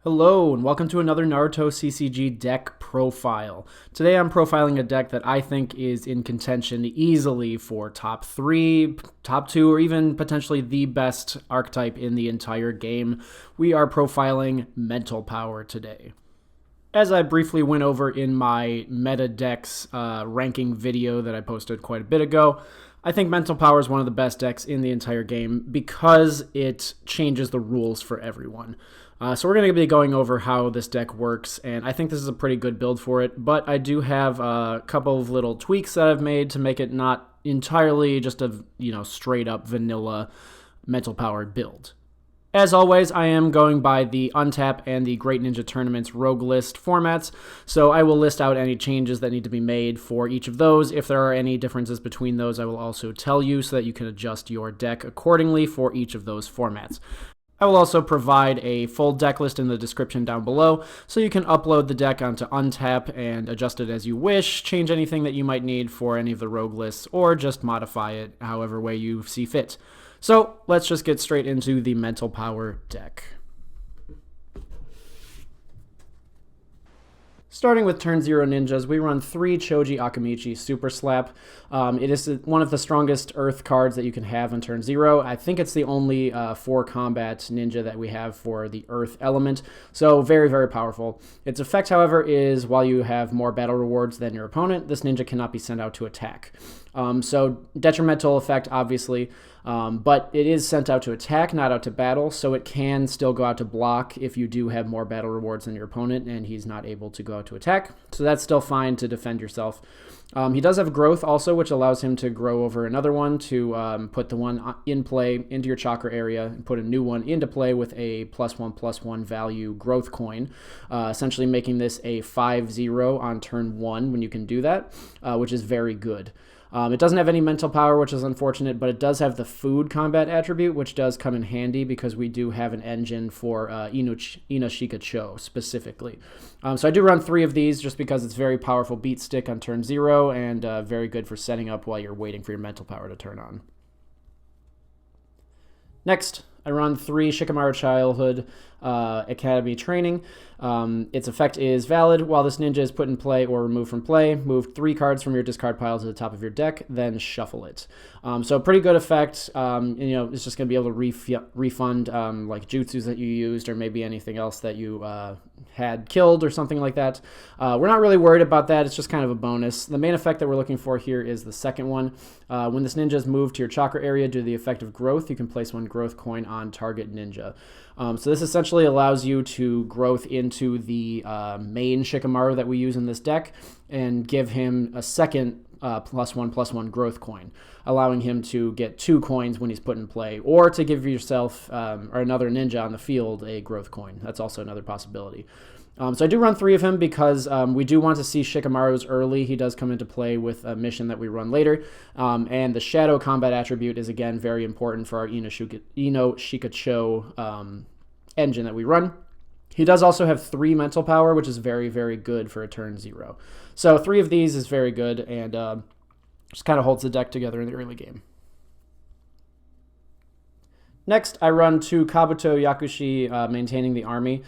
Hello, and welcome to another Naruto CCG Deck Profile. Today I'm profiling a deck that I think is in contention easily for top 3, top 2, or even potentially the best archetype in the entire game. We are profiling Mental Power today. As I briefly went over in my meta decks ranking video that I posted quite a bit ago, I think Mental Power is one of the best decks in the entire game because it changes the rules for everyone. So we're going to be going over how this deck works, and I think this is a pretty good build for it, but I do have a couple of little tweaks that I've made to make it not entirely just a, straight up vanilla Mental Power build. As always, I am going by the Untap and the Great Ninja Tournament's Rogue List formats, so I will list out any changes that need to be made for each of those. If there are any differences between those, I will also tell you so that you can adjust your deck accordingly for each of those formats. I will also provide a full deck list in the description down below, so you can upload the deck onto Untap and adjust it as you wish, change anything that you might need for any of the rogue lists, or just modify it however way you see fit. So let's just get straight into the Mental Power deck. Starting with turn 0 ninjas, we run 3 Choji Akimichi Super Slap. It is one of the strongest earth cards that you can have on turn 0. I think it's the only 4 combat ninja that we have for the earth element, so very, very powerful. Its effect, however, is while you have more battle rewards than your opponent, this ninja cannot be sent out to attack. So detrimental effect, obviously, but it is sent out to attack, not out to battle, so it can still go out to block if you do have more battle rewards than your opponent and he's not able to go out to attack. So that's still fine to defend yourself. He does have growth also, which allows him to grow over another one to put the one in play into your chakra area and put a new one into play with a +1/+1 value growth coin, essentially making this a 5-0 on turn 1 when you can do that, which is very good. It doesn't have any mental power, which is unfortunate, but it does have the food combat attribute, which does come in handy because we do have an engine for Ino Shika specifically. So I do run 3 of these just because it's very powerful beat stick on turn 0 and very good for setting up while you're waiting for your mental power to turn on. Next, I run 3 Shikamaru Childhood Academy Training. Its effect is valid while this ninja is put in play or removed from play. Move 3 cards from your discard pile to the top of your deck, then shuffle it. So pretty good effect. It's just going to be able to refund like jutsus that you used or maybe anything else that you had killed or something like that. We're not really worried about that. It's just kind of a bonus. The main effect that we're looking for here is the second one. When this ninja is moved to your chakra area due to the effect of growth, you can place 1 growth coin on target ninja. So this essentially allows you to growth into the main Shikamaru that we use in this deck and give him a second +1/+1 growth coin, allowing him to get 2 coins when he's put in play, or to give yourself or another ninja on the field a growth coin. That's also another possibility. So I do run 3 of him because we do want to see Shikamaru's early. He does come into play with a mission that we run later. And the Shadow Combat attribute is, again, very important for our Ino Shika engine that we run. He does also have 3 mental power, which is very, very good for a turn 0. So 3 of these is very good and just kind of holds the deck together in the early game. Next, I run 2 Kabuto Yakushi, Maintaining the Army.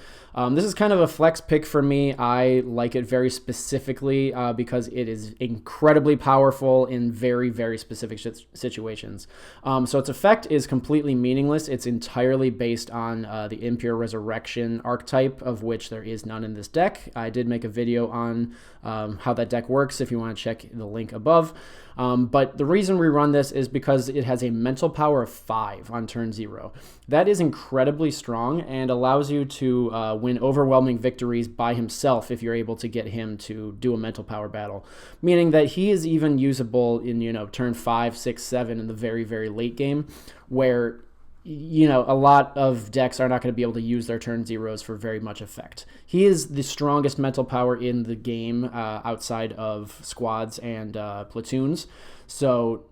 This is kind of a flex pick for me. I like it very specifically because it is incredibly powerful in very, very specific situations. So its effect is completely meaningless. It's entirely based on the Impure Resurrection archetype, of which there is none in this deck. I did make a video on how that deck works if you want to check the link above. But the reason we run this is because it has a mental power of 5 on turn 0. That is incredibly strong and allows you to win overwhelming victories by himself if you're able to get him to do a mental power battle, meaning that he is even usable in turn 5, 6, 7 in the very, very late game, where a lot of decks are not going to be able to use their turn 0s for very much effect. He is the strongest mental power in the game outside of squads and platoons, so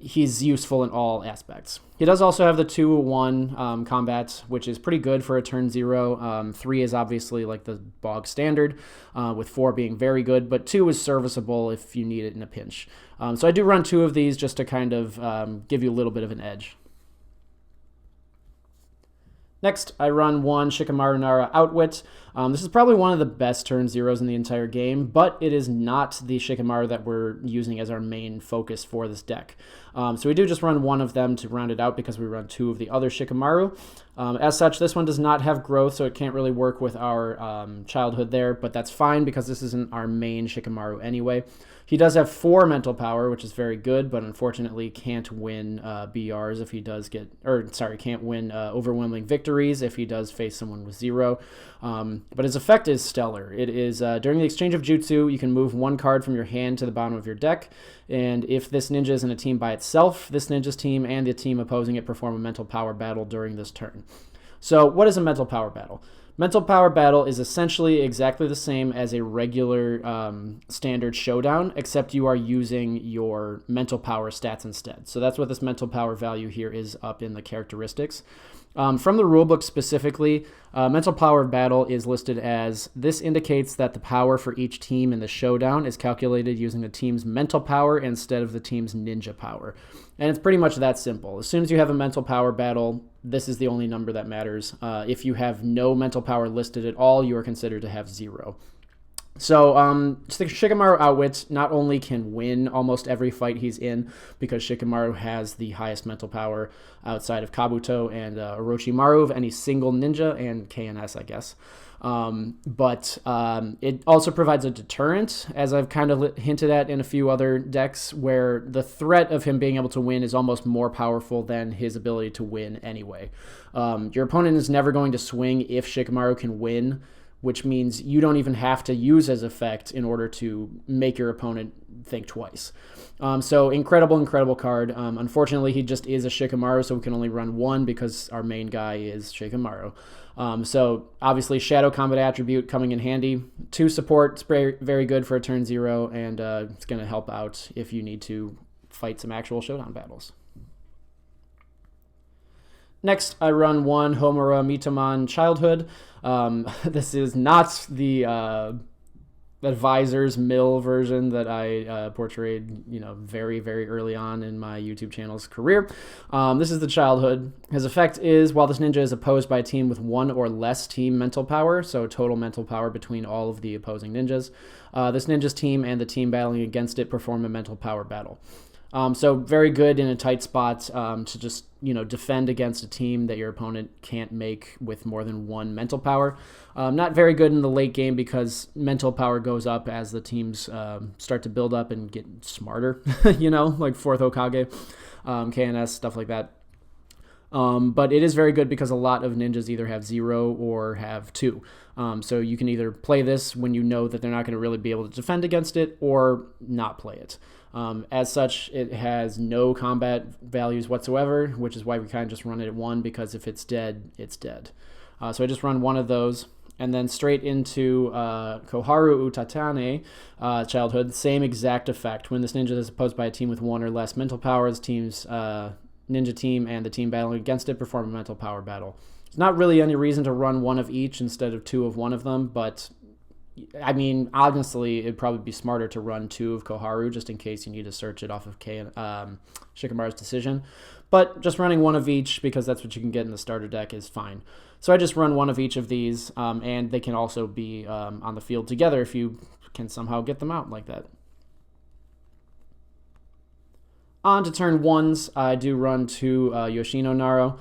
he's useful in all aspects. He does also have the 2-1 combat, which is pretty good for a turn 0. 3 is obviously like the bog standard, with 4 being very good, but 2 is serviceable if you need it in a pinch. So I do run 2 of these just to kind of give you a little bit of an edge. Next, I run one Shikamaru Nara Outwit. This is probably one of the best turn zeros in the entire game, but it is not the Shikamaru that we're using as our main focus for this deck. So we do just run one of them to round it out because we run two of the other Shikamaru. As such, this one does not have growth, so it can't really work with our childhood there, but that's fine because this isn't our main Shikamaru anyway. He does have 4 mental power, which is very good, but unfortunately can't win BRs if he does can't win overwhelming victories if he does face someone with 0. But his effect is stellar. It is during the exchange of Jutsu, you can move 1 card from your hand to the bottom of your deck, and if this ninja is in a team by itself, this ninja's team and the team opposing it perform a mental power battle during this turn. So what is a mental power battle? Mental power battle is essentially exactly the same as a regular standard showdown, except you are using your mental power stats instead. So that's what this mental power value here is up in the characteristics. From the rulebook specifically, mental power battle is listed as, this indicates that the power for each team in the showdown is calculated using the team's mental power instead of the team's ninja power. And it's pretty much that simple. As soon as you have a mental power battle, this is the only number that matters. If you have no mental power listed at all, you are considered to have 0. So Shikamaru Outwit not only can win almost every fight he's in, because Shikamaru has the highest mental power outside of Kabuto and Orochimaru of any single ninja, and KNS, I guess. But it also provides a deterrent, as I've kind of hinted at in a few other decks, where the threat of him being able to win is almost more powerful than his ability to win anyway. Your opponent is never going to swing if Shikamaru can win, which means you don't even have to use his effect in order to make your opponent think twice. So incredible card. Unfortunately, he just is a Shikamaru, so we can only run one because our main guy is Shikamaru. So obviously Shadow Combat Attribute coming in handy. 2 support, it's very, very good for a turn 0, and it's going to help out if you need to fight some actual showdown battles. Next, I run one Homura Mitomon Childhood. This is not the Advisor's Mill version that I portrayed, very, very early on in my YouTube channel's career. This is the Childhood. His effect is, while this ninja is opposed by a team with 1 or less team mental power, so total mental power between all of the opposing ninjas, this ninja's team and the team battling against it perform a mental power battle. So very good in a tight spot to just, defend against a team that your opponent can't make with more than 1 mental power. Not very good in the late game because mental power goes up as the teams start to build up and get smarter, like 4th Hokage, KNS, stuff like that. But it is very good because a lot of ninjas either have 0 or have 2. So you can either play this when you know that they're not going to really be able to defend against it, or not play it. As such, it has no combat values whatsoever, which is why we kind of just run it at 1, because if it's dead, it's dead. So I just run one of those, and then straight into Koharu Utatane Childhood, same exact effect. When this ninja is opposed by a team with 1 or less mental power, this team's ninja team and the team battling against it perform a mental power battle. There's not really any reason to run 1 of each instead of 2 of one of them, but I mean, honestly, it'd probably be smarter to run 2 of Koharu just in case you need to search it off of Shikamaru's decision. But just running 1 of each, because that's what you can get in the starter deck, is fine. So I just run 1 of each of these, and they can also be on the field together if you can somehow get them out like that. On to turn 1s, I do run 2 Yoshino Nara.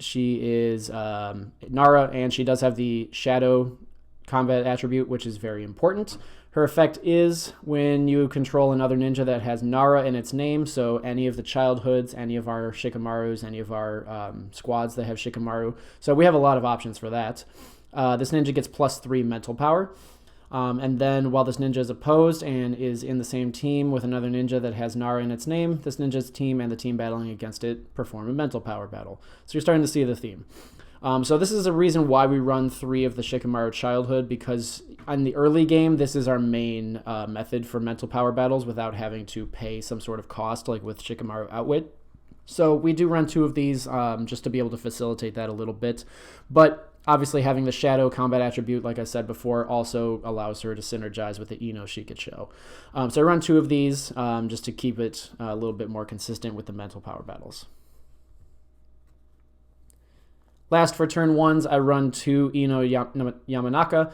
She is Nara, and she does have the Shadow Combat Attribute, which is very important. Her effect is when you control another ninja that has Nara in its name, so any of the Childhoods, any of our Shikamarus, any of our squads that have Shikamaru. So we have a lot of options for that. This ninja gets +3 mental power. And then while this ninja is opposed and is in the same team with another ninja that has Nara in its name, this ninja's team and the team battling against it perform a mental power battle. So you're starting to see the theme. So this is a reason why we run 3 of the Shikamaru Childhood, because in the early game, this is our main method for mental power battles without having to pay some sort of cost like with Shikamaru Outwit. So we do run 2 of these just to be able to facilitate that a little bit. But obviously having the Shadow Combat Attribute, like I said before, also allows her to synergize with the Ino Shika show. So I run 2 of these just to keep it a little bit more consistent with the mental power battles. Last for turn ones, I run 2 Ino Yamanaka.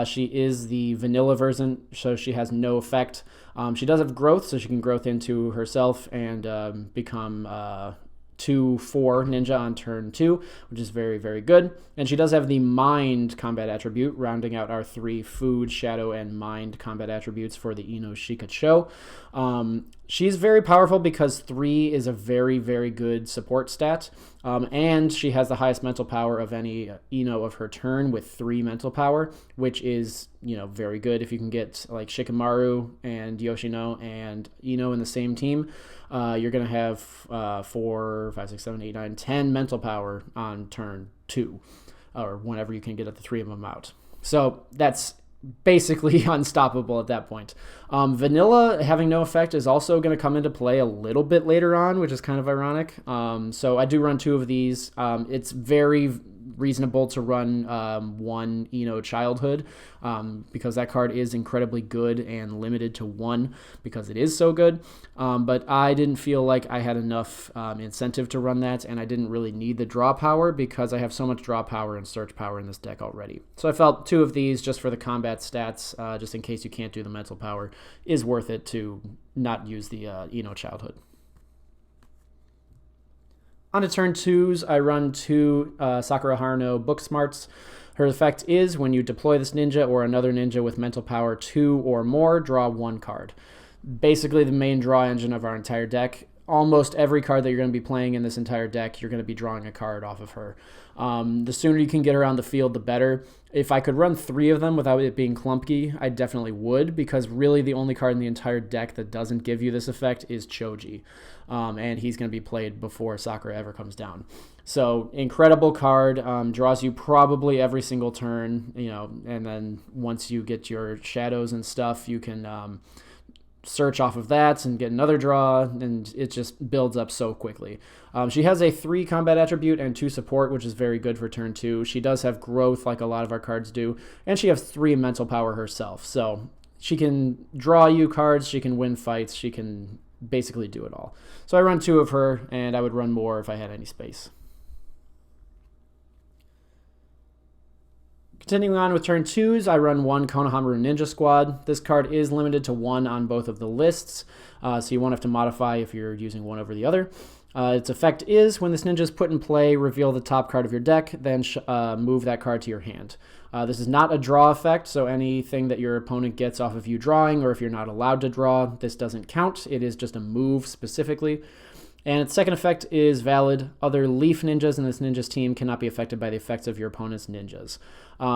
She is the vanilla version, so she has no effect. She does have growth, so she can growth into herself and become 2/4 ninja on turn 2, which is very, very good. And she does have the mind combat attribute, rounding out our 3 food, shadow, and mind combat attributes for the Ino Shika show. She's very powerful because 3 is a very, very good support stat. And she has the highest mental power of any Ino of her turn with 3 mental power, which is, very good. If you can get like Shikamaru and Yoshino and Ino in the same team, you're going to have 4, 5, 6, 7, 8, 9, 10 mental power on turn 2, or whenever you can get the 3 of them out. So that's basically unstoppable at that point. Vanilla having no effect is also going to come into play a little bit later on, which is kind of ironic. So I do run 2 of these. It's very reasonable to run 1 Ino Childhood because that card is incredibly good and limited to 1 because it is so good. But I didn't feel like I had enough incentive to run that, and I didn't really need the draw power because I have so much draw power and search power in this deck already. So I felt 2 of these just for the combat stats, just in case you can't do the mental power, is worth it to not use the Ino Childhood. On to turn 2s, I run 2 Sakura Haruno Book Smarts. Her effect is when you deploy this ninja or another ninja with mental power 2 or more, draw 1 card. Basically the main draw engine of our entire deck. Almost every card that you're going to be playing in this entire deck, you're going to be drawing a card off of her. The sooner you can get her on the field, the better. If I could run 3 of them without it being clunky, I definitely would, because really the only card in the entire deck that doesn't give you this effect is Choji. And he's going to be played before Sakura ever comes down. So incredible card, draws you probably every single turn, and then once you get your shadows and stuff, you can search off of that and get another draw, and it just builds up so quickly. She has a 3 combat attribute and 2 support, which is very good for turn 2. She does have growth like a lot of our cards do, and she has 3 mental power herself. So she can draw you cards, she can win fights, she can basically do it all. So I run 2 of her, and I would run more if I had any space. Continuing on with turn 2s, I run 1 Konohamaru Ninja Squad. This card is limited to 1 on both of the lists, so you won't have to modify if you're using one over the other. Its effect is, when this ninja is put in play, reveal the top card of your deck, then move that card to your hand. This is not a draw effect, so anything that your opponent gets off of you drawing, or if you're not allowed to draw, this doesn't count. It is just a move specifically. And its second effect is valid. Other Leaf ninjas in this ninja's team cannot be affected by the effects of your opponent's ninjas.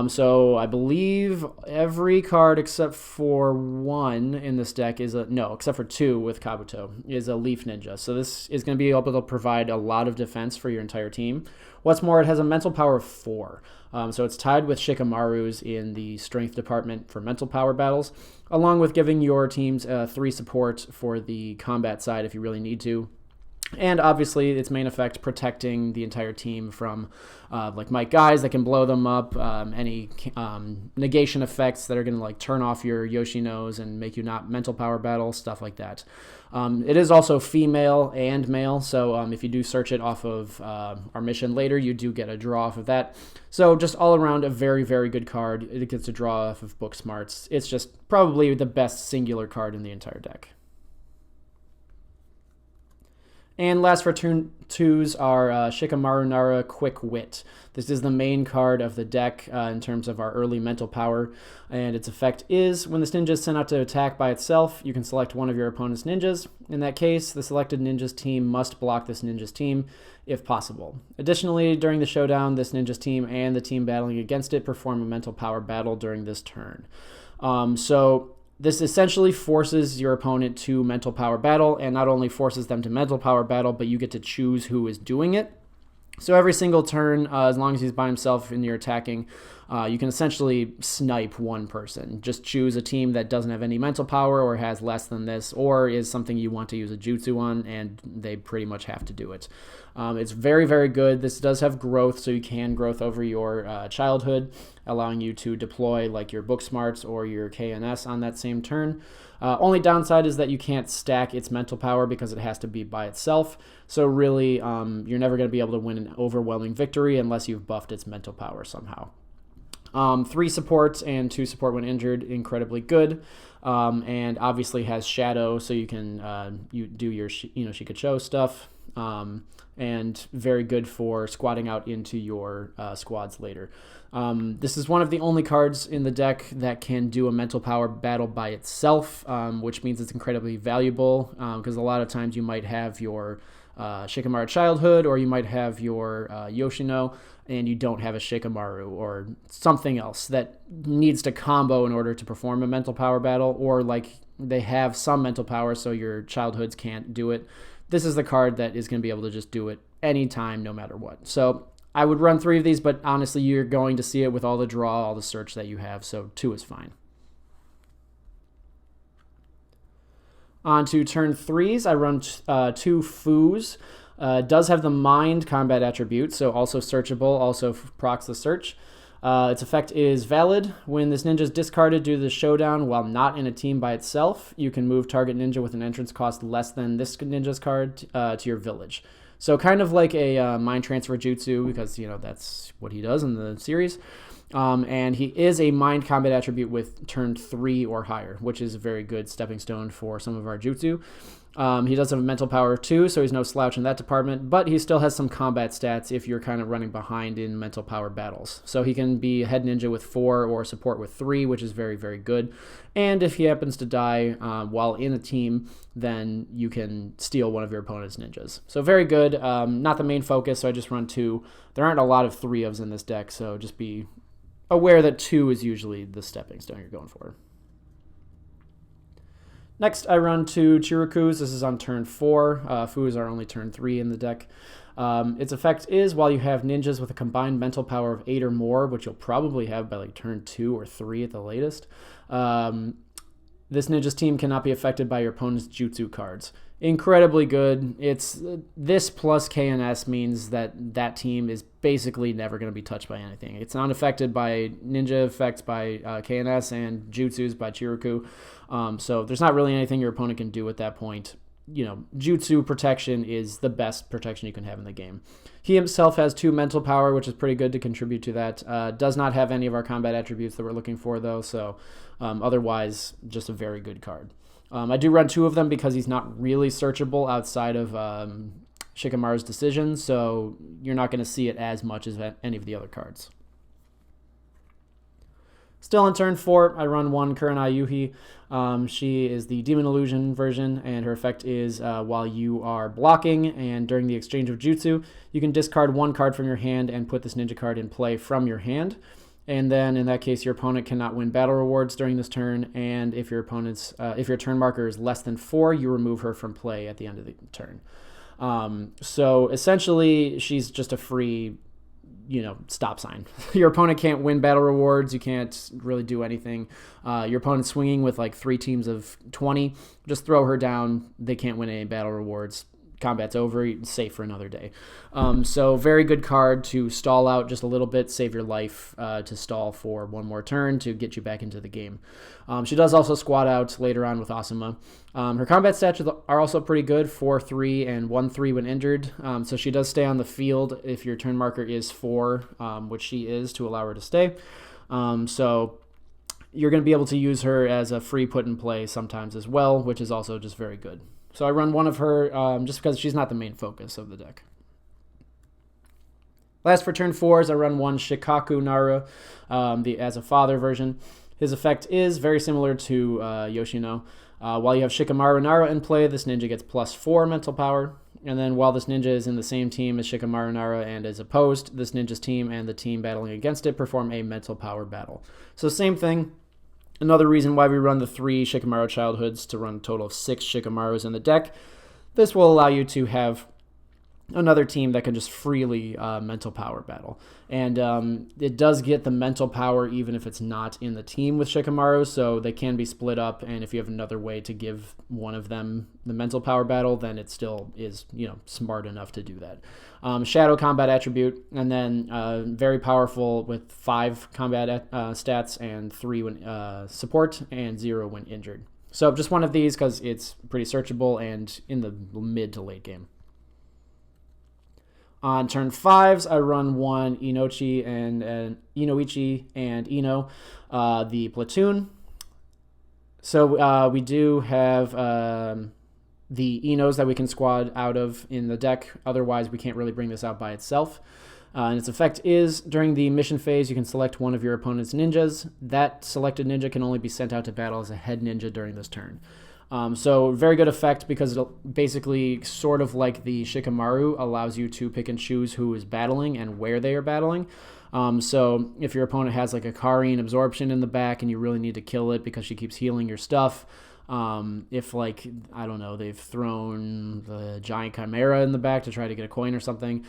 So I believe every card except for 1 in this deck except for 2 with Kabuto, is a Leaf ninja. So this is going to be able to provide a lot of defense for your entire team. What's more, it has a mental power of 4. So it's tied with Shikamaru's in the strength department for mental power battles, along with giving your teams 3 support for the combat side if you really need to. And obviously, its main effect, protecting the entire team from Mike guys that can blow them up, any negation effects that are going to turn off your Yoshinos and make you not mental power battle, stuff like that. It is also female and male, so if you do search it off of our mission later, you do get a draw off of that. So just all around a very, very good card. It gets a draw off of Book Smarts. It's just probably the best singular card in the entire deck. And last for turn 2s are Shikamaru Nara Quick Wit. This is the main card of the deck in terms of our early mental power, and its effect is, when this ninja is sent out to attack by itself, you can select one of your opponent's ninjas. In that case, the selected ninja's team must block this ninja's team, if possible. Additionally, during the showdown, this ninja's team and the team battling against it perform a mental power battle during this turn. So this essentially forces your opponent to mental power battle, and not only forces them to mental power battle, but you get to choose who is doing it. So every single turn, as long as he's by himself and you're attacking, You can essentially snipe one person. Just choose a team that doesn't have any mental power or has less than this, or is something you want to use a jutsu on, and they pretty much have to do it. It's very, very good. This does have growth, so you can growth over your childhood, allowing you to deploy like your book smarts or your KNS on that same turn. Only downside is that you can't stack its mental power because it has to be by itself. So really, you're never going to be able to win an overwhelming victory unless you've buffed its mental power somehow. 3 supports and 2 support when injured, incredibly good. And obviously has shadow, so you can you do your Ino Shika stuff. And very good for squatting out into your squads later. This is one of the only cards in the deck that can do a mental power battle by itself, which means it's incredibly valuable, because a lot of times you might have your Shikamaru childhood, or you might have your Yoshino, and you don't have a Shikamaru or something else that needs to combo in order to perform a mental power battle, or like they have some mental power so your childhoods can't do it. This is the card that is going to be able to just do it anytime, no matter what. So I would run 3 of these, but honestly, you're going to see it with all the draw, all the search that you have, so 2 is fine. On to turn 3s, I run 2 Foos. Does have the Mind combat attribute, so also searchable, also procs the search. Its effect is valid. When this ninja is discarded due to the showdown while not in a team by itself, you can move target ninja with an entrance cost less than this ninja's card to your village. So kind of like a Mind Transfer Jutsu, because, you know, that's what he does in the series. And he is a Mind combat attribute with turn 3 or higher, which is a very good stepping stone for some of our jutsu. He does have a mental power too, so he's no slouch in that department, but he still has some combat stats if you're kind of running behind in mental power battles. So he can be head ninja with 4 or support with 3, which is very, very good. And if he happens to die while in a team, then you can steal one of your opponent's ninjas. So very good. Not the main focus, so I just run 2. There aren't a lot of 3-ofs in this deck, so just be aware that 2 is usually the stepping stone you're going for. Next, I run 2 Chirikus. This is on turn 4. Foos are only turn 3 in the deck. Its effect is while you have ninjas with a combined mental power of 8 or more, which you'll probably have by like turn 2 or 3 at the latest, this ninja's team cannot be affected by your opponent's jutsu cards. Incredibly good. It's this plus KNS means that that team is basically never going to be touched by anything. It's not affected by ninja effects by KNS and jutsus by Chiriku. So there's not really anything your opponent can do at that point. You know, jutsu protection is the best protection you can have in the game. He himself has 2 mental power, which is pretty good to contribute to that. Does not have any of our combat attributes that we're looking for, though, so otherwise, just a very good card. I do run 2 of them because he's not really searchable outside of Shikamaru's decision, so you're not going to see it as much as any of the other cards. Still in turn 4, I run 1 Kurenai Yuhi. She is the Demon Illusion version, and her effect is while you are blocking and during the exchange of jutsu, you can discard 1 card from your hand and put this ninja card in play from your hand. And then in that case, your opponent cannot win battle rewards during this turn, and if your turn marker is less than 4, you remove her from play at the end of the turn. So essentially, she's just a free, stop sign. Your opponent can't win battle rewards. You can't really do anything. Your opponent's swinging with like 3 teams of 20. Just throw her down. They can't win any battle rewards. Combat's over. Safe for another day. So very good card to stall out just a little bit, save your life to stall for 1 more turn to get you back into the game. She does also squat out later on with Asuma. Her combat stats are also pretty good, 4-3 and 1-3 when injured. So she does stay on the field if your turn marker is 4, which she is, to allow her to stay. So you're going to be able to use her as a free put in play sometimes as well, which is also just very good. So I run 1 of her just because she's not the main focus of the deck. Last for turn 4 is I run 1 Shikaku Nara, as a father version. His effect is very similar to Yoshino. While you have Shikamaru Nara in play, this ninja gets +4 mental power. And then while this ninja is in the same team as Shikamaru Nara and is opposed, this ninja's team and the team battling against it perform a mental power battle. So same thing. Another reason why we run the 3 Shikamaru childhoods to run a total of 6 Shikamarus in the deck. This will allow you to have another team that can just freely mental power battle. And it does get the mental power even if it's not in the team with Shikamaru, so they can be split up, and if you have another way to give one of them the mental power battle, then it still is, smart enough to do that. Shadow combat attribute, and then very powerful with 5 combat stats and 3 when support and 0 when injured. So just one of these because it's pretty searchable and in the mid to late game. On turn 5s, I run 1 Inochi and Inoichi and Ino, the platoon. So we do have the Inos that we can squad out of in the deck. Otherwise, we can't really bring this out by itself. And its effect is, during the mission phase, you can select one of your opponent's ninjas. That selected ninja can only be sent out to battle as a head ninja during this turn. So very good effect because it'll basically, sort of like the Shikamaru, allows you to pick and choose who is battling and where they are battling. So if your opponent has like a Karine absorption in the back and you really need to kill it because she keeps healing your stuff, if like, I don't know, they've thrown the giant chimera in the back to try to get a coin or something,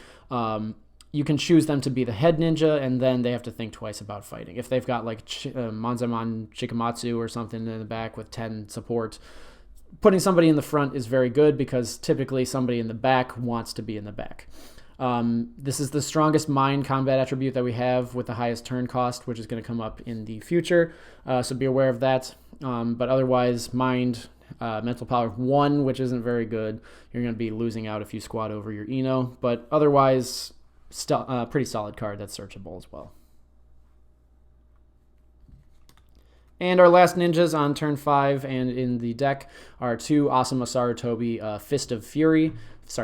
you can choose them to be the head ninja, and then they have to think twice about fighting. If they've got like Manzaman Shikamatsu or something in the back with 10 support, putting somebody in the front is very good because typically somebody in the back wants to be in the back. This is the strongest mind combat attribute that we have with the highest turn cost, which is going to come up in the future, so be aware of that. But otherwise, mind, mental power 1, which isn't very good. You're going to be losing out if you squad over your Ino, but otherwise, pretty solid card that's searchable as well. And our last ninjas on turn 5 and in the deck are 2 Asuma Sarutobi Fist of Fury. Its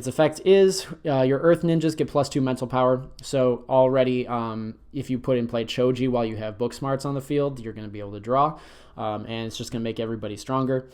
effect is your Earth ninjas get +2 mental power. So already, if you put in play Choji while you have book smarts on the field, you're going to be able to draw, and it's just going to make everybody stronger.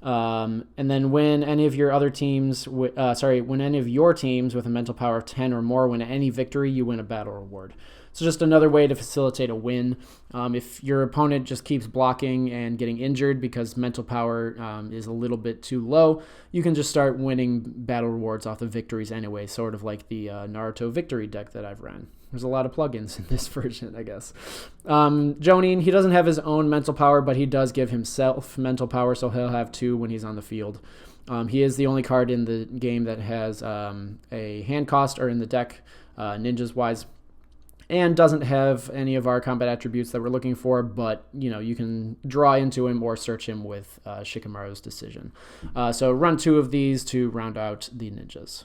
And then when any of your teams with a mental power of 10 or more win any victory, you win a battle reward. So just another way to facilitate a win. If your opponent just keeps blocking and getting injured because mental power is a little bit too low, you can just start winning battle rewards off the victories anyway, sort of like the Naruto victory deck that I've ran. There's a lot of plugins in this version, I guess. Jonin, he doesn't have his own mental power, but he does give himself mental power, so he'll have 2 when he's on the field. He is the only card in the game that has a hand cost, or in the deck, ninjas-wise, and doesn't have any of our combat attributes that we're looking for, but you can draw into him or search him with Shikamaru's decision. So run 2 of these to round out the ninjas.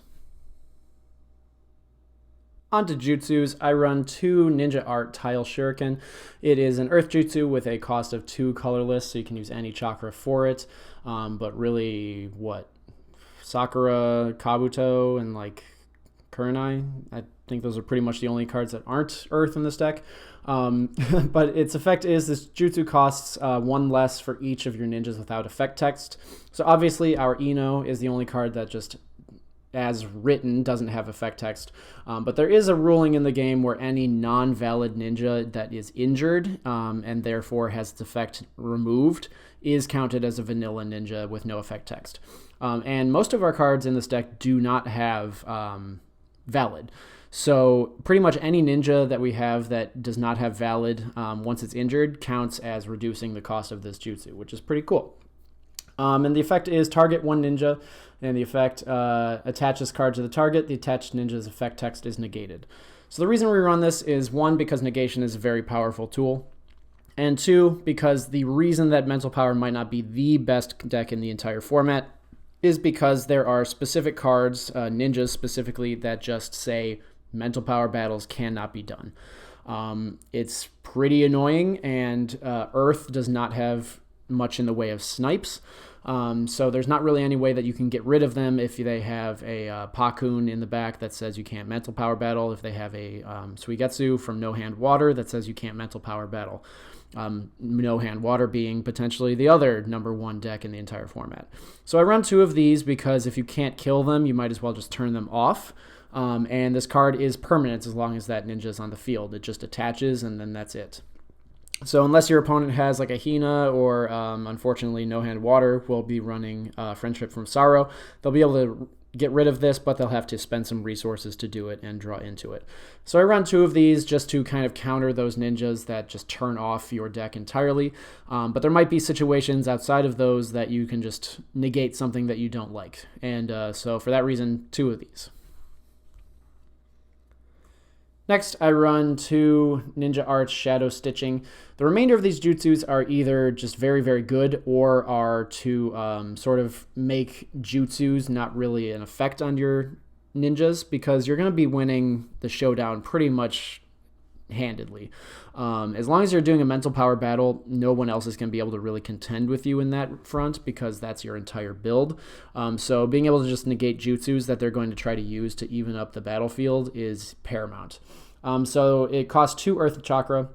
On to Jutsus, I run 2 Ninja Art Tile Shuriken. It is an Earth Jutsu with a cost of 2 colorless, so you can use any chakra for it. But really, Sakura, Kabuto, and like Kurenai, I think those are pretty much the only cards that aren't Earth in this deck. But its effect is this Jutsu costs 1 less for each of your ninjas without effect text. So obviously our Ino is the only card that just, as written, doesn't have effect text. But there is a ruling in the game where any non-valid ninja that is injured and therefore has its effect removed is counted as a vanilla ninja with no effect text. And most of our cards in this deck do not have valid. So pretty much any ninja that we have that does not have valid once it's injured counts as reducing the cost of this jutsu, which is pretty cool. And the effect is target 1 ninja, and the effect attaches card to the target. The attached ninja's effect text is negated. So the reason we run this is 1, because negation is a very powerful tool, and 2, because the reason that mental power might not be the best deck in the entire format is because there are specific cards, ninjas specifically, that just say mental power battles cannot be done. It's pretty annoying, and Earth does not have much in the way of snipes. So there's not really any way that you can get rid of them if they have a Pakun in the back that says you can't mental power battle, if they have a Suigetsu from No Hand Water that says you can't mental power battle. No Hand Water being potentially the other number 1 deck in the entire format. So I run 2 of these because if you can't kill them, you might as well just turn them off. And this card is permanent as long as that ninja is on the field. It just attaches, and then that's it. So unless your opponent has like a Hina or unfortunately No Hand Water will be running Friendship from Sorrow, they'll be able to get rid of this, but they'll have to spend some resources to do it and draw into it. So I run 2 of these just to kind of counter those ninjas that just turn off your deck entirely. But there might be situations outside of those that you can just negate something that you don't like. And so for that reason, 2 of these. Next, I run 2 Ninja Arts Shadow Stitching. The remainder of these jutsus are either just very, very good or are to sort of make jutsus not really an effect on your ninjas, because you're going to be winning the showdown pretty much handedly. As long as you're doing a mental power battle, no one else is going to be able to really contend with you in that front, because that's your entire build. So being able to just negate jutsus that they're going to try to use to even up the battlefield is paramount. So it costs 2 Earth Chakra,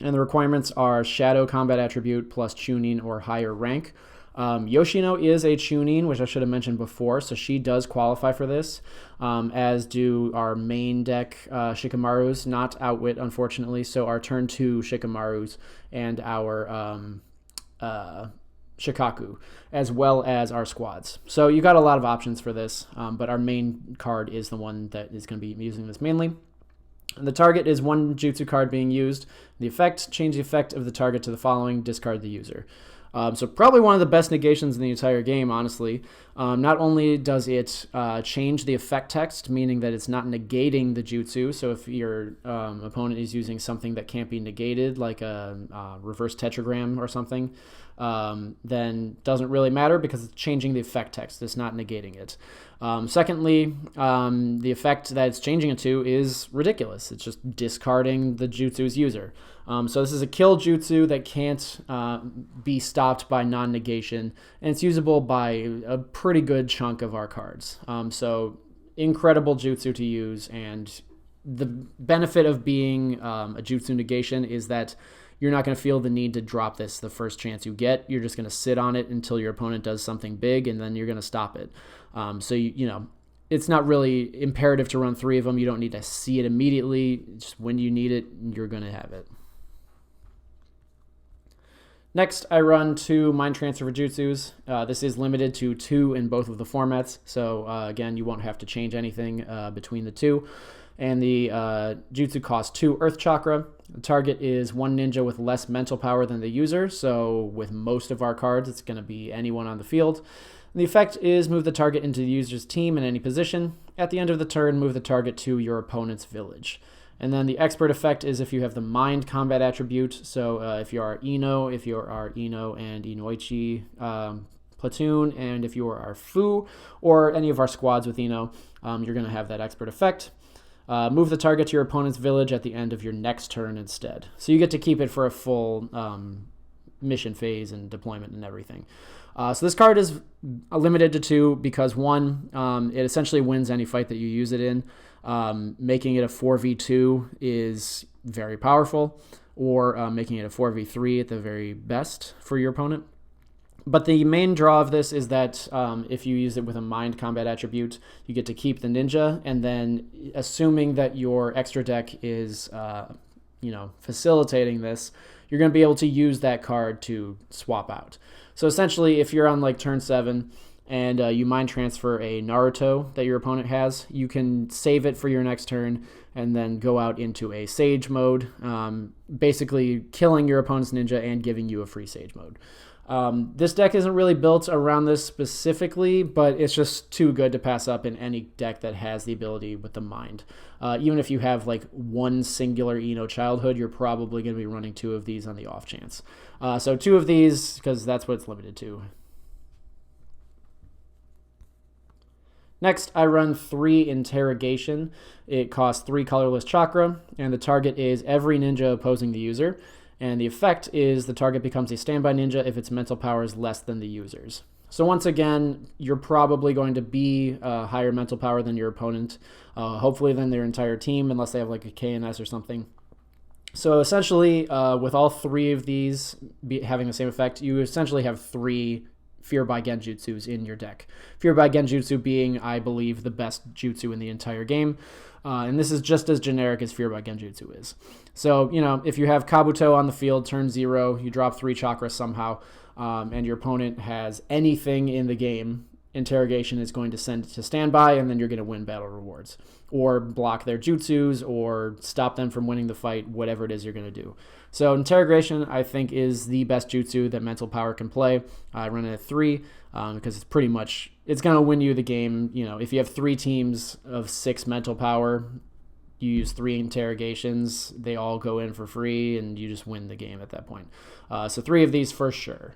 and the requirements are Shadow Combat Attribute plus Chunin or higher rank. Yoshino is a Chunin, which I should have mentioned before, so she does qualify for this, as do our main deck Shikamarus, not Outwit, unfortunately, so our turn 2 Shikamarus and our Shikaku, as well as our squads. So you got a lot of options for this, but our main card is the one that is going to be using this mainly. The target is 1 jutsu card being used. The effect, change the effect of the target to the following, discard the user. So probably one of the best negations in the entire game, honestly. Not only does it change the effect text, meaning that it's not negating the jutsu, so if your opponent is using something that can't be negated, like a reverse tetragram or something, then doesn't really matter because it's changing the effect text. It's not negating it. Secondly, the effect that it's changing it to is ridiculous. It's just discarding the jutsu's user. So this is a kill jutsu that can't be stopped by non-negation, and it's usable by a pretty good chunk of our cards. So incredible jutsu to use, and the benefit of being a jutsu negation is that you're not going to feel the need to drop this the first chance you get. You're just going to sit on it until your opponent does something big, and then you're going to stop it. So, you know, it's not really imperative to run 3 of them. You don't need to see it immediately. Just when you need it, you're going to have it. Next, I run 2 Mind Transfer Jutsus. This is limited to 2 in both of the formats. So, again, you won't have to change anything between the 2. And the jutsu costs 2 Earth Chakra. The target is 1 ninja with less mental power than the user. So with most of our cards, it's going to be anyone on the field. And the effect is move the target into the user's team in any position. At the end of the turn, move the target to your opponent's village. And then the expert effect is if you have the Mind Combat Attribute. So if you are Ino, if you are Ino and Inochi platoon, and if you are our Fu or any of our squads with Ino, you're going to have that expert effect. Move the target to your opponent's village at the end of your next turn instead. So you get to keep it for a full mission phase and deployment and everything. So this card is limited to 2 because 1, it essentially wins any fight that you use it in. Making it a 4v2 is very powerful, or making it a 4v3 at the very best for your opponent. But the main draw of this is that if you use it with a Mind Combat Attribute, you get to keep the ninja, and then assuming that your extra deck is facilitating this, you're going to be able to use that card to swap out. So essentially, if you're on like turn 7 and you Mind Transfer a Naruto that your opponent has, you can save it for your next turn and then go out into a Sage mode, basically killing your opponent's ninja and giving you a free Sage mode. This deck isn't really built around this specifically, but it's just too good to pass up in any deck that has the ability with the Mind. Even if you have like one singular Ino childhood, you're probably going to be running 2 of these on the off chance. So 2 of these, because that's what it's limited to. Next, I run 3 Interrogation. It costs 3 colorless chakra, and the target is every ninja opposing the user. And the effect is the target becomes a standby ninja if its mental power is less than the user's. So once again, you're probably going to be higher mental power than your opponent, hopefully than their entire team, unless they have like a KNS or something. So essentially, with all 3 of these having the same effect, you essentially have 3 Fear by Genjutsus in your deck. Fear by Genjutsu being, I believe, the best jutsu in the entire game. And this is just as generic as Fear by Genjutsu is. So, if you have Kabuto on the field, turn 0, you drop 3 chakras somehow, and your opponent has anything in the game, Interrogation is going to send to standby, and then you're going to win battle rewards. Or block their jutsus, or stop them from winning the fight, whatever it is you're going to do. So Interrogation, I think, is the best jutsu that Mental Power can play. I run it at 3 because it's pretty much, it's going to win you the game. If you have 3 teams of 6 Mental Power, you use 3 interrogations, they all go in for free, and you just win the game at that point. So 3 of these for sure.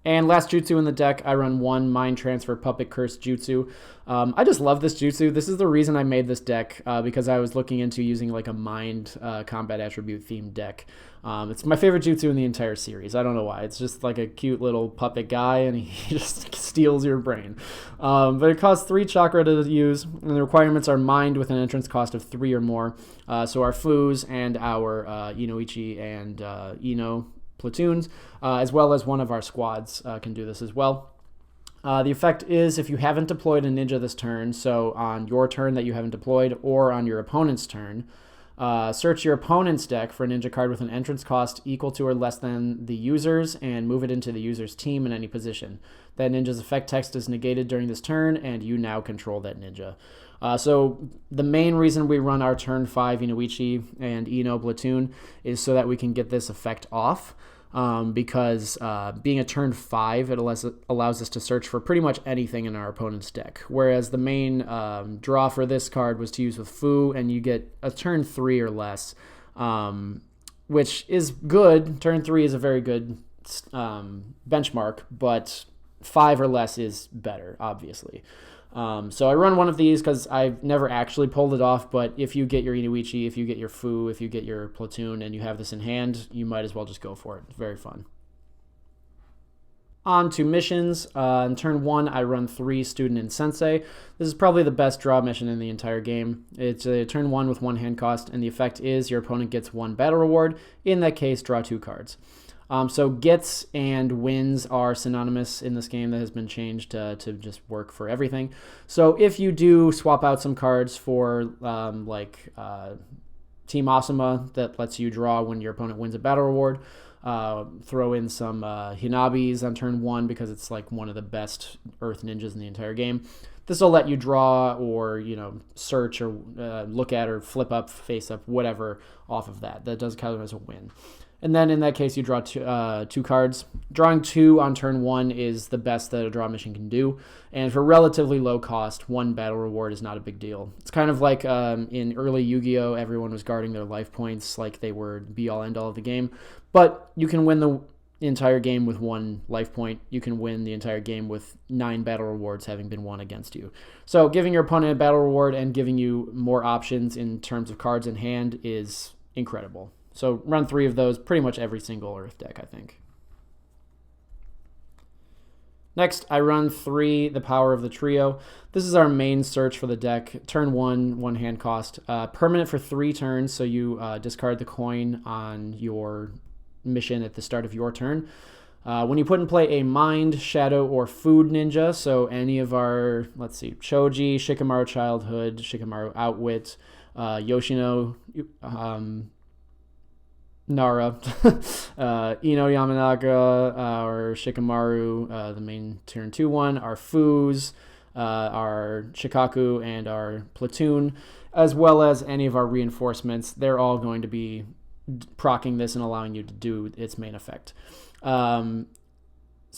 And last jutsu in the deck, I run 1 Mind Transfer Puppet Curse Jutsu. I just love this jutsu. This is the reason I made this deck, because I was looking into using like a Mind Combat Attribute themed deck. It's my favorite jutsu in the entire series. I don't know why. It's just like a cute little puppet guy, and he just steals your brain. But it costs 3 chakra to use, and the requirements are Mind with an entrance cost of 3 or more. So our Foos and our Inoichi and Ino platoons, as well as one of our squads can do this as well. The effect is if you haven't deployed a ninja this turn, so on your turn that you haven't deployed or on your opponent's turn, search your opponent's deck for a ninja card with an entrance cost equal to or less than the user's and move it into the user's team in any position. That ninja's effect text is negated during this turn, and you now control that ninja. So the main reason we run our turn 5 Inoichi and Ino platoon is so that we can get this effect off. Because being a turn 5, it allows us to search for pretty much anything in our opponent's deck. Whereas the main draw for this card was to use with Fu, and you get a turn 3 or less, which is good. Turn 3 is a very good benchmark, but 5 or less is better, obviously. So I run one of these because I've never actually pulled it off, but if you get your Inoichi, if you get your Fu, if you get your platoon, and you have this in hand, you might as well just go for it. It's very fun. On to missions. In turn 1, I run 3 Student and Sensei. This is probably the best draw mission in the entire game. It's a turn 1 with 1 hand cost, and the effect is your opponent gets 1 battle reward. In that case, draw 2 cards. So gets and wins are synonymous in this game. That has been changed to just work for everything. So if you do swap out some cards for Team Asuma that lets you draw when your opponent wins a battle reward, throw in some Hinabis on turn 1 because it's like one of the best Earth ninjas in the entire game. This will let you draw or, search or look at or flip up, face up, whatever off of that. That does count as a win. And then in that case, you draw 2 cards. Drawing 2 on turn 1 is the best that a draw mission can do. And for relatively low cost, 1 battle reward is not a big deal. It's kind of like in early Yu-Gi-Oh! Everyone was guarding their life points like they were be-all, end-all of the game. But you can win the entire game with 1 life point. You can win the entire game with 9 battle rewards having been won against you. So giving your opponent a battle reward and giving you more options in terms of cards in hand is incredible. So run 3 of those, pretty much every single Earth deck, I think. Next, I run 3, the Power of the Trio. This is our main search for the deck. Turn 1, 1 hand cost. Permanent for 3 turns, so you discard the coin on your mission at the start of your turn. When you put in play a Mind, Shadow, or Food Ninja, so any of our, Choji, Shikamaru Childhood, Shikamaru Outwit, Yoshino Nara, Ino Yamanaka, our Shikamaru, the main turn 2 one, our Foos, our Shikaku, and our platoon, as well as any of our reinforcements. They're all going to be proccing this and allowing you to do its main effect. So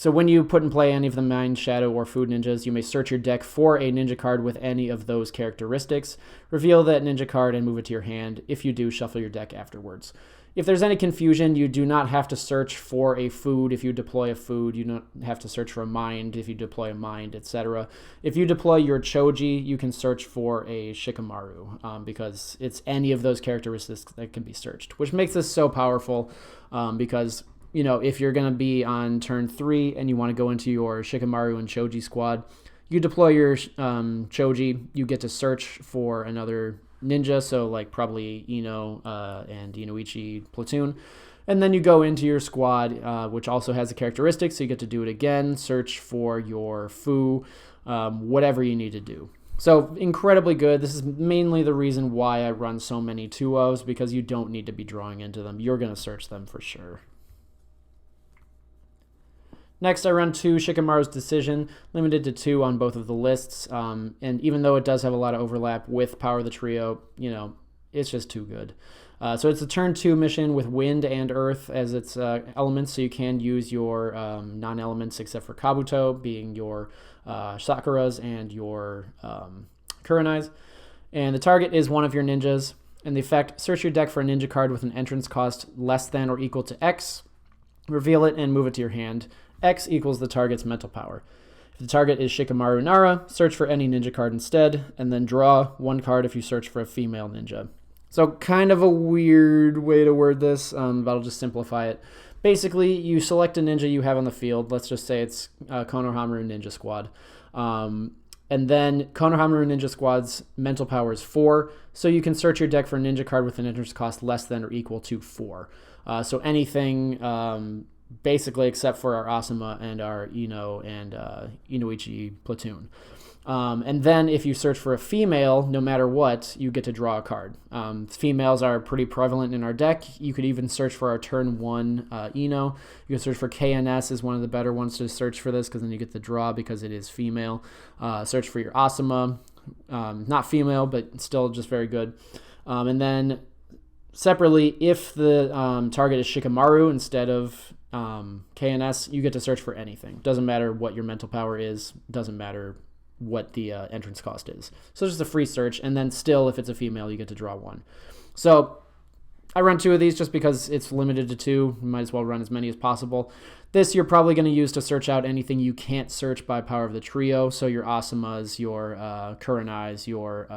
when you put in play any of the Mind, Shadow, or Food Ninjas, you may search your deck for a ninja card with any of those characteristics. Reveal that ninja card and move it to your hand. If you do, shuffle your deck afterwards. If there's any confusion, you do not have to search for a food if you deploy a food. You don't have to search for a mind if you deploy a mind, etc. If you deploy your Choji, you can search for a Shikamaru because it's any of those characteristics that can be searched, which makes this so powerful because, if you're going to be on turn 3 and you want to go into your Shikamaru and Choji squad, you deploy your Choji, you get to search for another ninja, so probably Ino and Inoichi platoon. And then you go into your squad, which also has a characteristic, so you get to do it again, search for your Fu, whatever you need to do. So incredibly good. This is mainly the reason why I run so many 2-0s, because you don't need to be drawing into them. You're going to search them for sure. Next, I run 2 Shikamaru's Decision, limited to 2 on both of the lists. And even though it does have a lot of overlap with Power of the Trio, you know, it's just too good. So it's a turn 2 mission with Wind and Earth as its elements, so you can use your non-elements except for Kabuto, being your Sakuras and your Kurenais. And the target is one of your ninjas. And the effect, search your deck for a ninja card with an entrance cost less than or equal to X, reveal it, and move it to your hand. X equals the target's mental power. If the target is Shikamaru Nara, search for any ninja card instead, and then draw 1 card if you search for a female ninja. So kind of a weird way to word this, but I'll just simplify it. Basically, you select a ninja you have on the field. Let's just say it's Konohamaru Ninja Squad. And then Konohamaru Ninja Squad's mental power is 4, so you can search your deck for a ninja card with an entrance cost less than or equal to 4. So anything... basically except for our Asuma and our Ino and Inoichi platoon. And then if you search for a female, no matter what, you get to draw a card. Females are pretty prevalent in our deck. You could even search for our turn 1 Ino. You can search for KNS is one of the better ones to search for this, because then you get the draw because it is female. Search for your Asuma. Not female, but still just very good. And then separately, if the target is Shikamaru instead of KNS, you get to search for anything. Doesn't matter what your mental power is. Doesn't matter what the entrance cost is. So it's just a free search, and then still, if it's a female, you get to draw 1. So I run 2 of these just because it's limited to 2. You might as well run as many as possible. This you're probably going to use to search out anything you can't search by Power of the Trio. So your Asumas, your Kurenais, your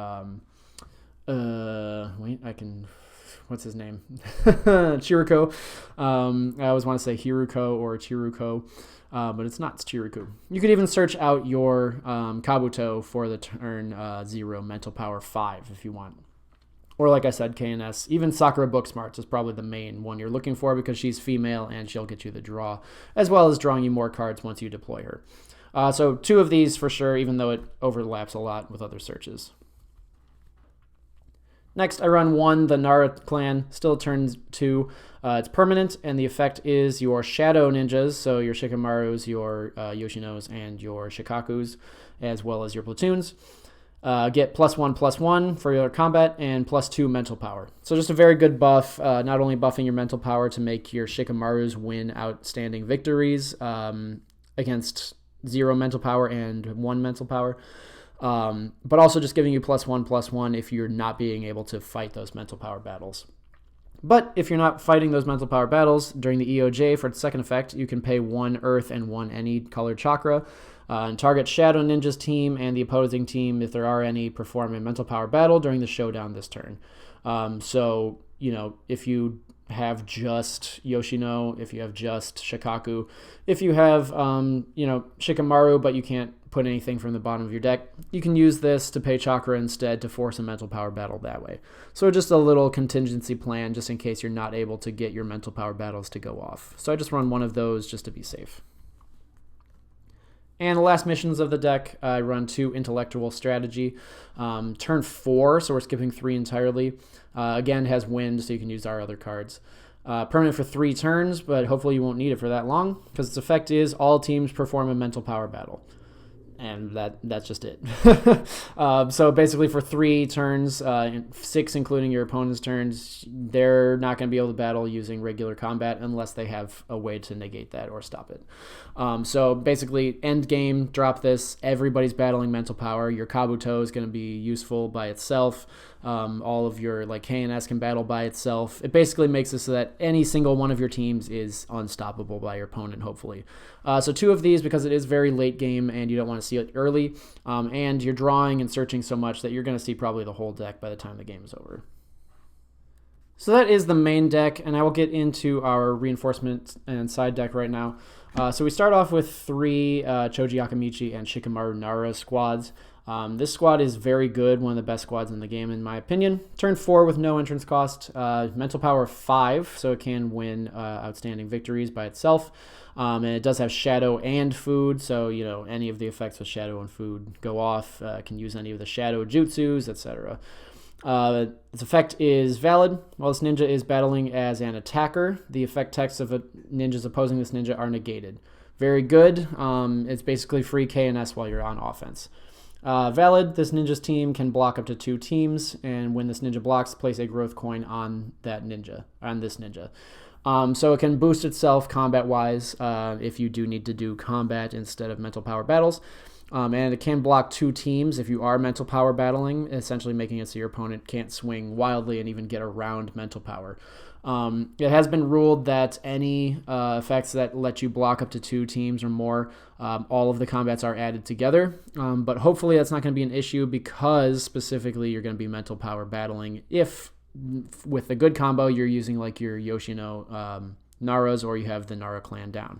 what's his name? Chiriku. I always want to say Hiruko or Chiruko, but it's not. It's Chiriku. You could even search out your Kabuto for the turn 0 mental power 5 if you want. Or like I said, KNS. Even Sakura Booksmarts is probably the main one you're looking for, because she's female and she'll get you the draw, as well as drawing you more cards once you deploy her. So 2 of these for sure, even though it overlaps a lot with other searches. Next, I run 1, the Nara Clan, still turns 2. It's permanent, and the effect is your Shadow Ninjas, so your Shikamarus, your Yoshinos, and your Shikakus, as well as your platoons. Get +1/+1 for your combat, and +2 mental power. So just a very good buff, not only buffing your mental power to make your Shikamarus win outstanding victories against 0 mental power and 1 mental power, but also just giving you +1/+1 if you're not being able to fight those mental power battles. But if you're not fighting those mental power battles during the EOJ for its second effect, you can pay 1 Earth and 1 any colored chakra, and target Shadow Ninja's team and the opposing team, if there are any, perform a mental power battle during the showdown this turn. So, you know, if you have just Yoshino, if you have just Shikaku, if you have, Shikamaru, but you can't put anything from the bottom of your deck, you can use this to pay chakra instead to force a mental power battle that way. So just a little contingency plan just in case you're not able to get your mental power battles to go off. So I just run 1 of those just to be safe. And the last missions of the deck, I run 2 Intellectual Strategy. Turn 4, so we're skipping 3 entirely. Again, has Wind, so you can use our other cards. Permanent for 3 turns, but hopefully you won't need it for that long, because its effect is all teams perform a mental power battle. And that's just it. So basically for 3 turns, 6 including your opponent's turns, they're not going to be able to battle using regular combat unless they have a way to negate that or stop it. So basically, end game, drop this. Everybody's battling mental power. Your Kabuto is going to be useful by itself. All of your KNS can battle by itself. It basically makes it so that any single one of your teams is unstoppable by your opponent, hopefully. So 2 of these, because it is very late game and you don't want to see it early, and you're drawing and searching so much that you're going to see probably the whole deck by the time the game is over. So that is the main deck, and I will get into our reinforcement and side deck right now. So we start off with 3 Choji Akimichi and Shikamaru Nara squads. This squad is very good, one of the best squads in the game in my opinion. Turn 4 with no entrance cost, mental power 5, so it can win outstanding victories by itself. And it does have shadow and food, so any of the effects with shadow and food go off. Can use any of the shadow jutsus, etc. Its effect is valid. While this ninja is battling as an attacker, the effect text of ninjas opposing this ninja are negated. Very good. It's basically free KNS while you're on offense. Valid. This ninja's team can block up to 2 teams, and when this ninja blocks, place a growth coin on this ninja. So it can boost itself combat-wise if you do need to do combat instead of mental power battles. And it can block 2 teams if you are mental power battling, essentially making it so your opponent can't swing wildly and even get around mental power. It has been ruled that any effects that let you block up to 2 teams or more, all of the combats are added together. But hopefully that's not going to be an issue, because specifically you're going to be mental power battling if with the good combo you're using like your Yoshino Naras, or you have the Nara Clan down.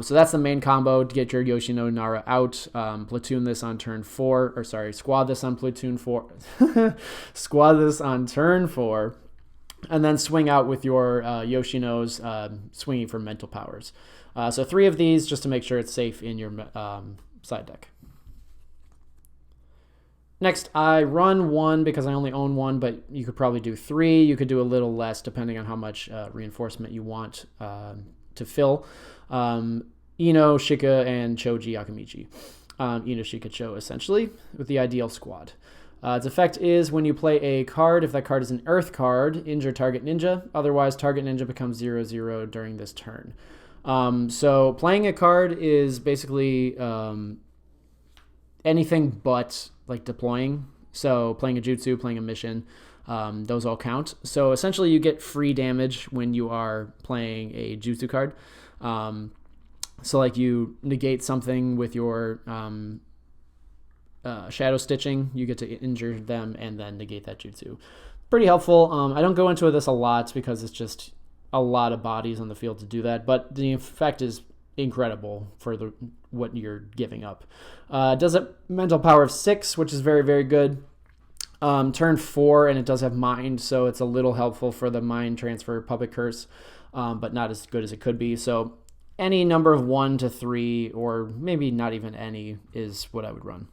So that's the main combo to get your Yoshino Nara out. Platoon this on turn 4, or sorry, squad this on platoon 4. Squad this on turn 4, and then swing out with your Yoshinos, swinging for mental powers. So 3 of these just to make sure it's safe in your side deck. Next, I run 1 because I only own 1, but you could probably do 3. You could do a little less depending on how much reinforcement you want to fill. Ino Shika and Choji Akimichi. Ino Shika Cho, essentially, with the ideal squad. Its effect is when you play a card, if that card is an earth card, injure target ninja. Otherwise, target ninja becomes 0/0 during this turn. So playing a card is basically anything but like deploying. So playing a jutsu, playing a mission, those all count. So essentially you get free damage when you are playing a jutsu card. So like you negate something with your shadow stitching, you get to injure them and then negate that jutsu. Pretty helpful. I don't go into this a lot because it's just a lot of bodies on the field to do that, but the effect is incredible for what you're giving up. It does a mental power of 6, which is very, very good. Turn 4, and it does have mind, so it's a little helpful for the mind transfer puppet curse, but not as good as it could be. So any number of 1 to 3, or maybe not even any, is what I would run.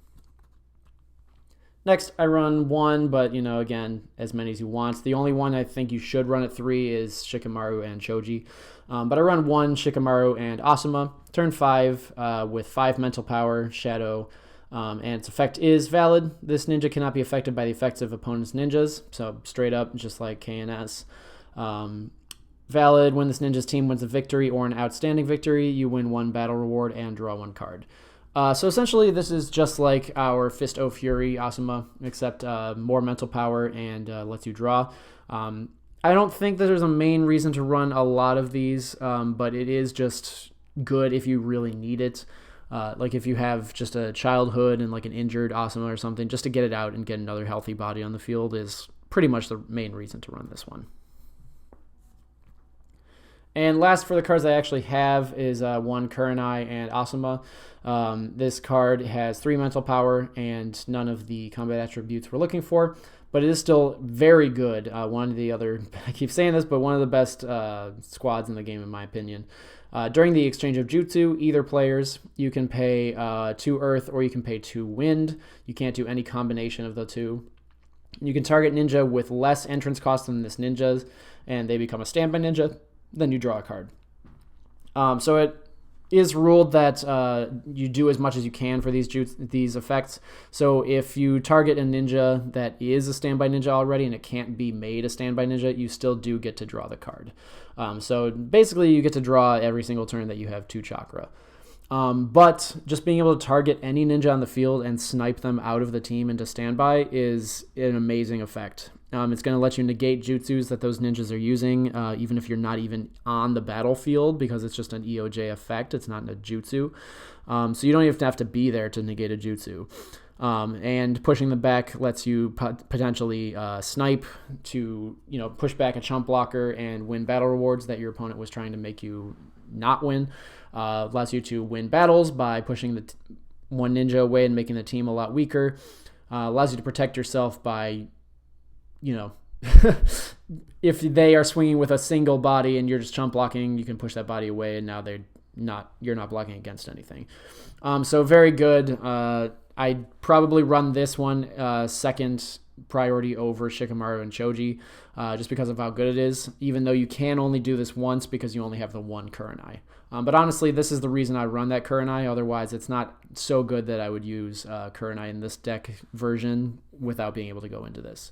Next, I run 1, but, again, as many as you want. The only one I think you should run at 3 is Shikamaru and Choji. But I run 1, Shikamaru and Asuma. Turn 5 with 5 mental power, shadow, and its effect is valid. This ninja cannot be affected by the effects of opponent's ninjas, so straight up, just like KNS. Valid when this ninja's team wins a victory or an outstanding victory, you win 1 battle reward and draw 1 card. So essentially, this is just like our Fist O Fury Asuma, except more mental power and lets you draw. I don't think that there's a main reason to run a lot of these, but it is just good if you really need it. Like if you have just a childhood and like an injured Asuma or something, just to get it out and get another healthy body on the field is pretty much the main reason to run this one. And last for the cards I actually have is 1 Kurenai and Asuma. This card has 3 mental power and none of the combat attributes we're looking for, but it is still very good. One of the other, I keep saying this, but one of the best squads in the game in my opinion. During the exchange of jutsu, either players, you can pay 2 earth or you can pay 2 wind. You can't do any combination of the 2. You can target ninja with less entrance cost than this ninja's, and they become a standby ninja. Then you draw a card. So it is ruled that you do as much as you can for these effects. So if you target a ninja that is a standby ninja already and it can't be made a standby ninja, you still do get to draw the card. So basically you get to draw every single turn that you have 2 chakra. But just being able to target any ninja on the field and snipe them out of the team into standby is an amazing effect. It's going to let you negate jutsus that those ninjas are using, even if you're not even on the battlefield, because it's just an EOJ effect. It's not in a jutsu. So you don't even have to be there to negate a jutsu. And pushing them back lets you potentially snipe to push back a chump blocker and win battle rewards that your opponent was trying to make you not win. Allows you to win battles by pushing one ninja away and making the team a lot weaker. Allows you to protect yourself by, you know, if they are swinging with a single body and you're just chump blocking, you can push that body away, and now you're not blocking against anything. So very good. I'd probably run this one second priority over Shikamaru and Choji, just because of how good it is, even though you can only do this once because you only have the one Kurenai. But honestly, this is the reason I run that Kurenai. Otherwise, it's not so good that I would use Kurenai in this deck version without being able to go into this.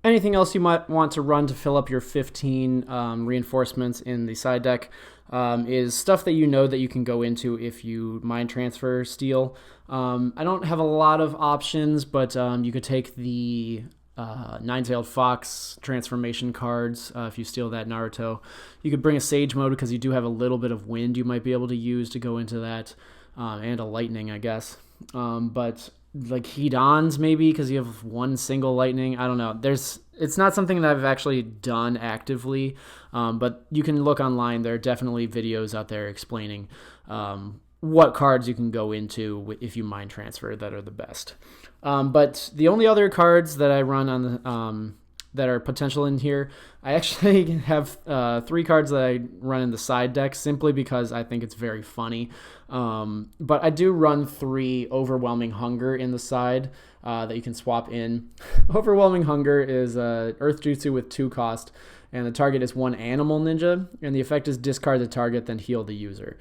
Anything else you might want to run to fill up your 15 reinforcements in the side deck is stuff that you know that you can go into if you Mind Transfer steal. I don't have a lot of options, but you could take the Nine-Tailed Fox transformation cards if you steal that Naruto. You could bring a Sage Mode because you do have a little bit of wind you might be able to use to go into that, and a lightning, I guess. But like Hidans maybe because you have one single lightning. I don't know. It's not something that I've actually done actively, but you can look online. There are definitely videos out there explaining what cards you can go into if you Mind Transfer that are the best. But the only other cards that I run on the that are potential in here, I actually have 3 cards that I run in the side deck simply because I think it's very funny. But I do run 3 Overwhelming Hunger in the side that you can swap in. Overwhelming Hunger is Earth Jutsu with 2 cost, and the target is 1 animal ninja, and the effect is discard the target, then heal the user.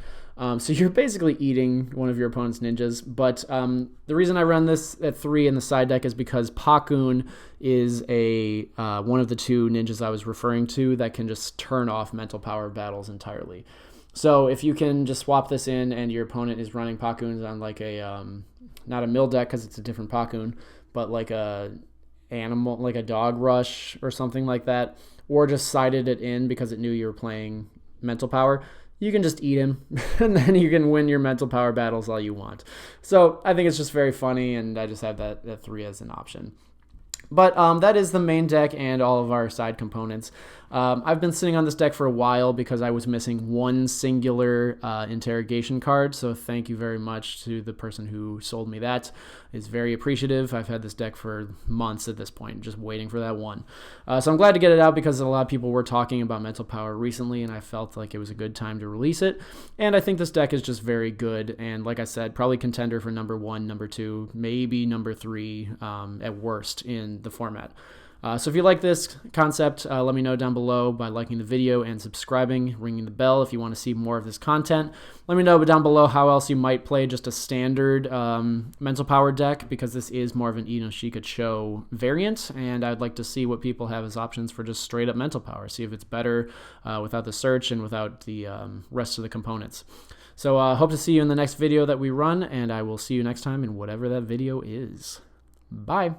So you're basically eating one of your opponent's ninjas, but the reason I run this at 3 in the side deck is because Pakun is one of the 2 ninjas I was referring to that can just turn off mental power battles entirely. So if you can just swap this in and your opponent is running Pakuns on like a, not a mill deck because it's a different Pakun, but like a dog rush or something like that, or just sided it in because it knew you were playing mental power, you can just eat him, and then you can win your mental power battles all you want. So I think it's just very funny, and I just have that 3 as an option. But that is the main deck and all of our side components. I've been sitting on this deck for a while because I was missing one singular interrogation card, so thank you very much to the person who sold me that. It's very appreciative. I've had this deck for months at this point, just waiting for that one. So I'm glad to get it out because a lot of people were talking about mental power recently, and I felt like it was a good time to release it. And I think this deck is just very good, and like I said, probably contender for number 1, number 2, maybe number 3 at worst in the format. So if you like this concept, let me know down below by liking the video and subscribing, ringing the bell if you want to see more of this content. Let me know down below how else you might play just a standard mental power deck, because this is more of an Ino Shika Cho variant, and I'd like to see what people have as options for just straight up mental power, see if it's better without the search and without the rest of the components. So hope to see you in the next video that we run, and I will see you next time in whatever that video is. Bye!